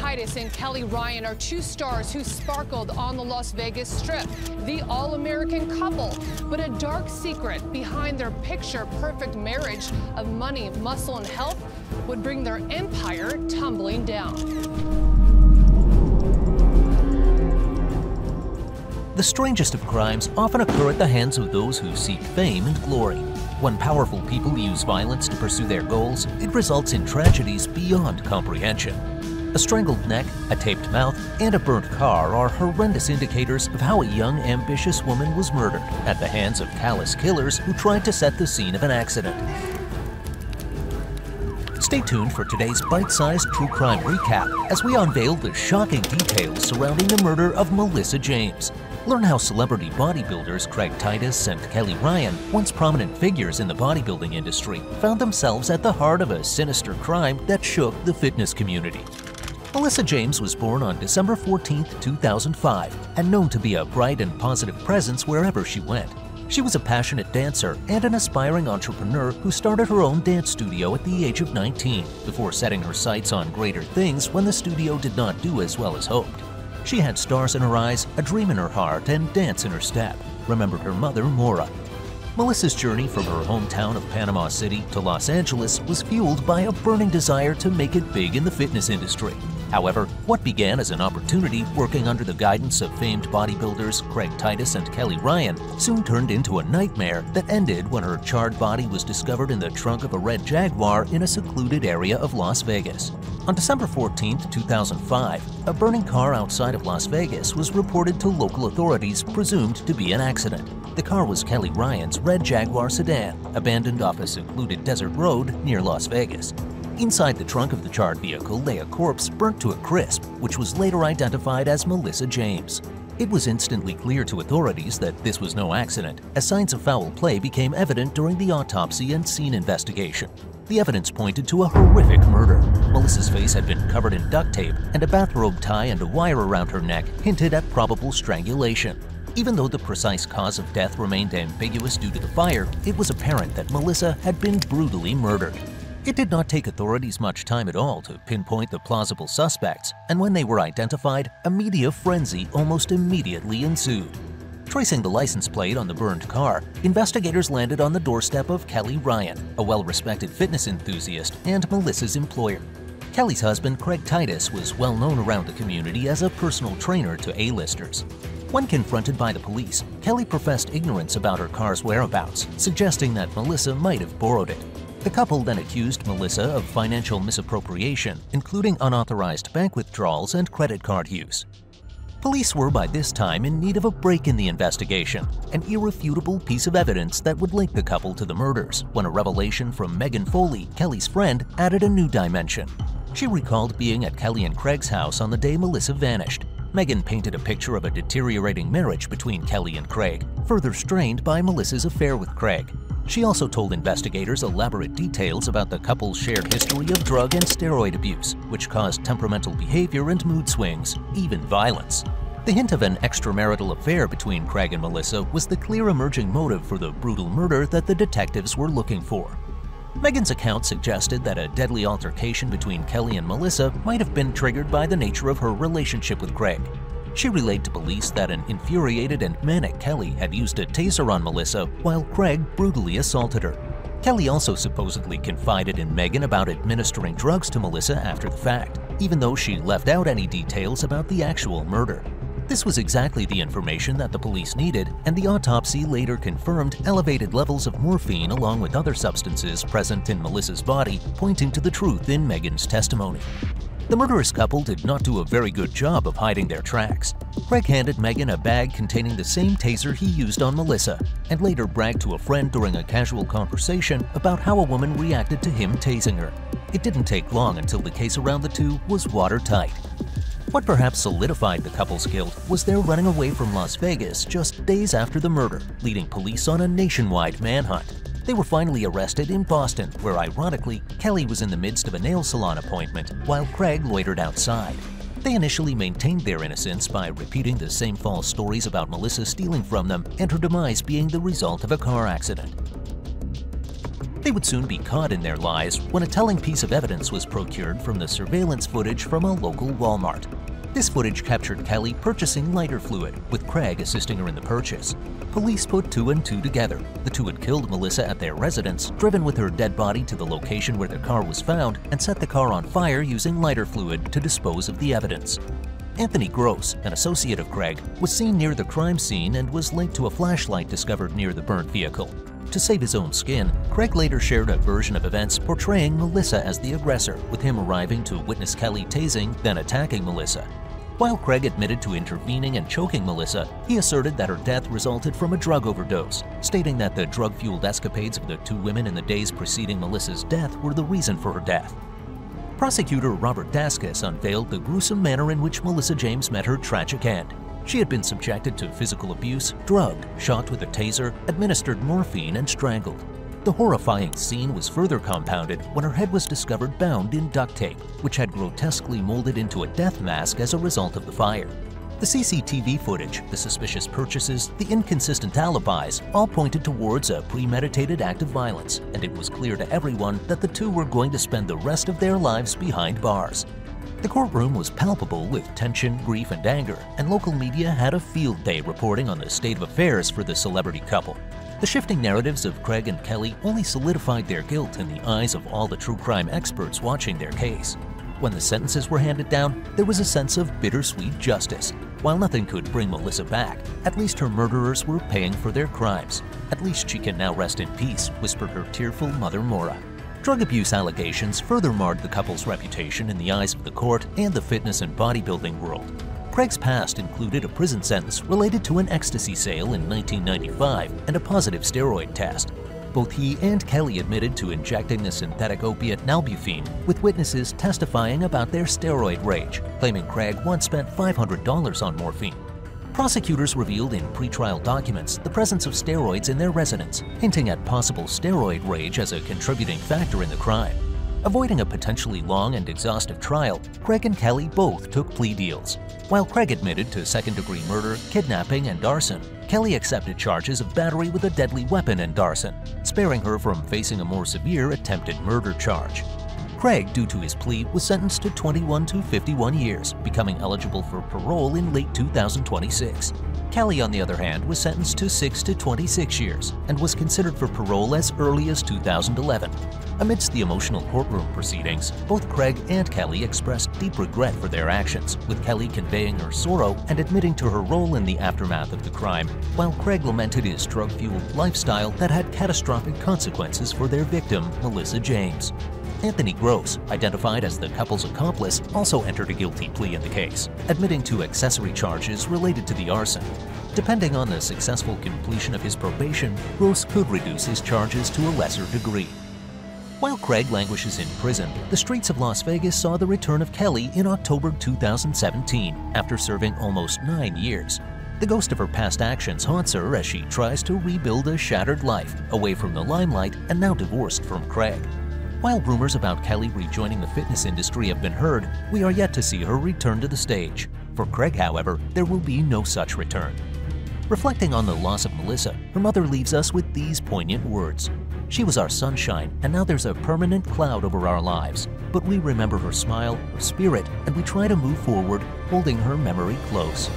Titus and Kelly Ryan are two stars who sparkled on the Las Vegas Strip, the all-American couple. But a dark secret behind their picture-perfect marriage of money, muscle, and health would bring their empire tumbling down. The strangest of crimes often occur at the hands of those who seek fame and glory. When powerful people use violence to pursue their goals, it results in tragedies beyond comprehension. A strangled neck, a taped mouth, and a burnt car are horrendous indicators of how a young, ambitious woman was murdered at the hands of callous killers who tried to set the scene of an accident. Stay tuned for today's bite-sized true crime recap as we unveil the shocking details surrounding the murder of Melissa James. Learn how celebrity bodybuilders Titus and Kelly Ryan, once prominent figures in the bodybuilding industry, found themselves at the heart of a sinister crime that shook the fitness community. Melissa James was born on December 14, 2005, and known to be a bright and positive presence wherever she went. She was a passionate dancer and an aspiring entrepreneur who started her own dance studio at the age of 19, before setting her sights on greater things when the studio did not do as well as hoped. She had stars in her eyes, a dream in her heart, and dance in her step, remembered her mother, Maura. Melissa's journey from her hometown of Panama City to Los Angeles was fueled by a burning desire to make it big in the fitness industry. However, what began as an opportunity working under the guidance of famed bodybuilders Titus and Kelly Ryan soon turned into a nightmare that ended when her charred body was discovered in the trunk of a red Jaguar in a secluded area of Las Vegas. On December 14, 2005, a burning car outside of Las Vegas was reported to local authorities, presumed to be an accident. The car was Kelly Ryan's red Jaguar sedan, abandoned off a secluded desert road near Las Vegas. Inside the trunk of the charred vehicle lay a corpse burnt to a crisp, which was later identified as Melissa James. It was instantly clear to authorities that this was no accident, as signs of foul play became evident during the autopsy and scene investigation. The evidence pointed to a horrific murder. Melissa's face had been covered in duct tape, and a bathrobe tie and a wire around her neck hinted at probable strangulation. Even though the precise cause of death remained ambiguous due to the fire, it was apparent that Melissa had been brutally murdered. It did not take authorities much time at all to pinpoint the plausible suspects, and when they were identified, a media frenzy almost immediately ensued. Tracing the license plate on the burned car, investigators landed on the doorstep of Kelly Ryan, a well-respected fitness enthusiast and Melissa's employer. Kelly's husband, Titus, was well known around the community as a personal trainer to A-listers. When confronted by the police, Kelly professed ignorance about her car's whereabouts, suggesting that Melissa might have borrowed it. The couple then accused Melissa of financial misappropriation, including unauthorized bank withdrawals and credit card use. Police were by this time in need of a break in the investigation, an irrefutable piece of evidence that would link the couple to the murders, when a revelation from Megan Foley, Kelly's friend, added a new dimension. She recalled being at Kelly and Craig's house on the day Melissa vanished. Megan painted a picture of a deteriorating marriage between Kelly and Craig, further strained by Melissa's affair with Craig. She also told investigators elaborate details about the couple's shared history of drug and steroid abuse, which caused temperamental behavior and mood swings, even violence. The hint of an extramarital affair between Craig and Melissa was the clear emerging motive for the brutal murder that the detectives were looking for. Megan's account suggested that a deadly altercation between Kelly and Melissa might have been triggered by the nature of her relationship with Craig. She relayed to police that an infuriated and manic Kelly had used a taser on Melissa while Craig brutally assaulted her. Kelly also supposedly confided in Megan about administering drugs to Melissa after the fact, even though she left out any details about the actual murder. This was exactly the information that the police needed, and the autopsy later confirmed elevated levels of morphine along with other substances present in Melissa's body, pointing to the truth in Megan's testimony. The murderous couple did not do a very good job of hiding their tracks. Craig handed Megan a bag containing the same taser he used on Melissa, and later bragged to a friend during a casual conversation about how a woman reacted to him tasing her. It didn't take long until the case around the two was watertight. What perhaps solidified the couple's guilt was their running away from Las Vegas just days after the murder, leading police on a nationwide manhunt. They were finally arrested in Boston, where ironically, Kelly was in the midst of a nail salon appointment while Craig loitered outside. They initially maintained their innocence by repeating the same false stories about Melissa stealing from them and her demise being the result of a car accident. They would soon be caught in their lies when a telling piece of evidence was procured from the surveillance footage from a local Walmart. This footage captured Kelly purchasing lighter fluid, with Craig assisting her in the purchase. Police put 2 and 2 together. The two had killed Melissa at their residence, driven with her dead body to the location where their car was found, and set the car on fire using lighter fluid to dispose of the evidence. Anthony Gross, an associate of Craig, was seen near the crime scene and was linked to a flashlight discovered near the burnt vehicle. To save his own skin, Craig later shared a version of events portraying Melissa as the aggressor, with him arriving to witness Kelly tasing, then attacking Melissa. While Craig admitted to intervening and choking Melissa, he asserted that her death resulted from a drug overdose, stating that the drug-fueled escapades of the two women in the days preceding Melissa's death were the reason for her death. Prosecutor Robert Daskus unveiled the gruesome manner in which Melissa James met her tragic end. She had been subjected to physical abuse, drugged, shot with a taser, administered morphine, and strangled. The horrifying scene was further compounded when her head was discovered bound in duct tape, which had grotesquely molded into a death mask as a result of the fire. The CCTV footage, the suspicious purchases, the inconsistent alibis all pointed towards a premeditated act of violence, and it was clear to everyone that the two were going to spend the rest of their lives behind bars. The courtroom was palpable with tension, grief, and anger, and local media had a field day reporting on the state of affairs for the celebrity couple. The shifting narratives of Craig and Kelly only solidified their guilt in the eyes of all the true crime experts watching their case. When the sentences were handed down, there was a sense of bittersweet justice. While nothing could bring Melissa back, at least her murderers were paying for their crimes. At least she can now rest in peace, whispered her tearful mother Maura. Drug abuse allegations further marred the couple's reputation in the eyes of the court and the fitness and bodybuilding world. Craig's past included a prison sentence related to an ecstasy sale in 1995 and a positive steroid test. Both he and Kelly admitted to injecting the synthetic opiate nalbuphine, with witnesses testifying about their steroid rage, claiming Craig once spent $500 on morphine. Prosecutors revealed in pretrial documents the presence of steroids in their residence, hinting at possible steroid rage as a contributing factor in the crime. Avoiding a potentially long and exhaustive trial, Craig and Kelly both took plea deals. While Craig admitted to second-degree murder, kidnapping, and arson, Kelly accepted charges of battery with a deadly weapon and arson, sparing her from facing a more severe attempted murder charge. Craig, due to his plea, was sentenced to 21 to 51 years, becoming eligible for parole in late 2026. Kelly, on the other hand, was sentenced to 6 to 26 years and was considered for parole as early as 2011. Amidst the emotional courtroom proceedings, both Craig and Kelly expressed deep regret for their actions, with Kelly conveying her sorrow and admitting to her role in the aftermath of the crime, while Craig lamented his drug-fueled lifestyle that had catastrophic consequences for their victim, Melissa James. Anthony Gross, identified as the couple's accomplice, also entered a guilty plea in the case, admitting to accessory charges related to the arson. Depending on the successful completion of his probation, Gross could reduce his charges to a lesser degree. While Craig languishes in prison, the streets of Las Vegas saw the return of Kelly in October 2017, after serving almost 9 years. The ghost of her past actions haunts her as she tries to rebuild a shattered life, away from the limelight and now divorced from Craig. While rumors about Kelly rejoining the fitness industry have been heard, we are yet to see her return to the stage. For Craig, however, there will be no such return. Reflecting on the loss of Melissa, her mother leaves us with these poignant words. "She was our sunshine, and now there's a permanent cloud over our lives. But we remember her smile, her spirit, and we try to move forward, holding her memory close."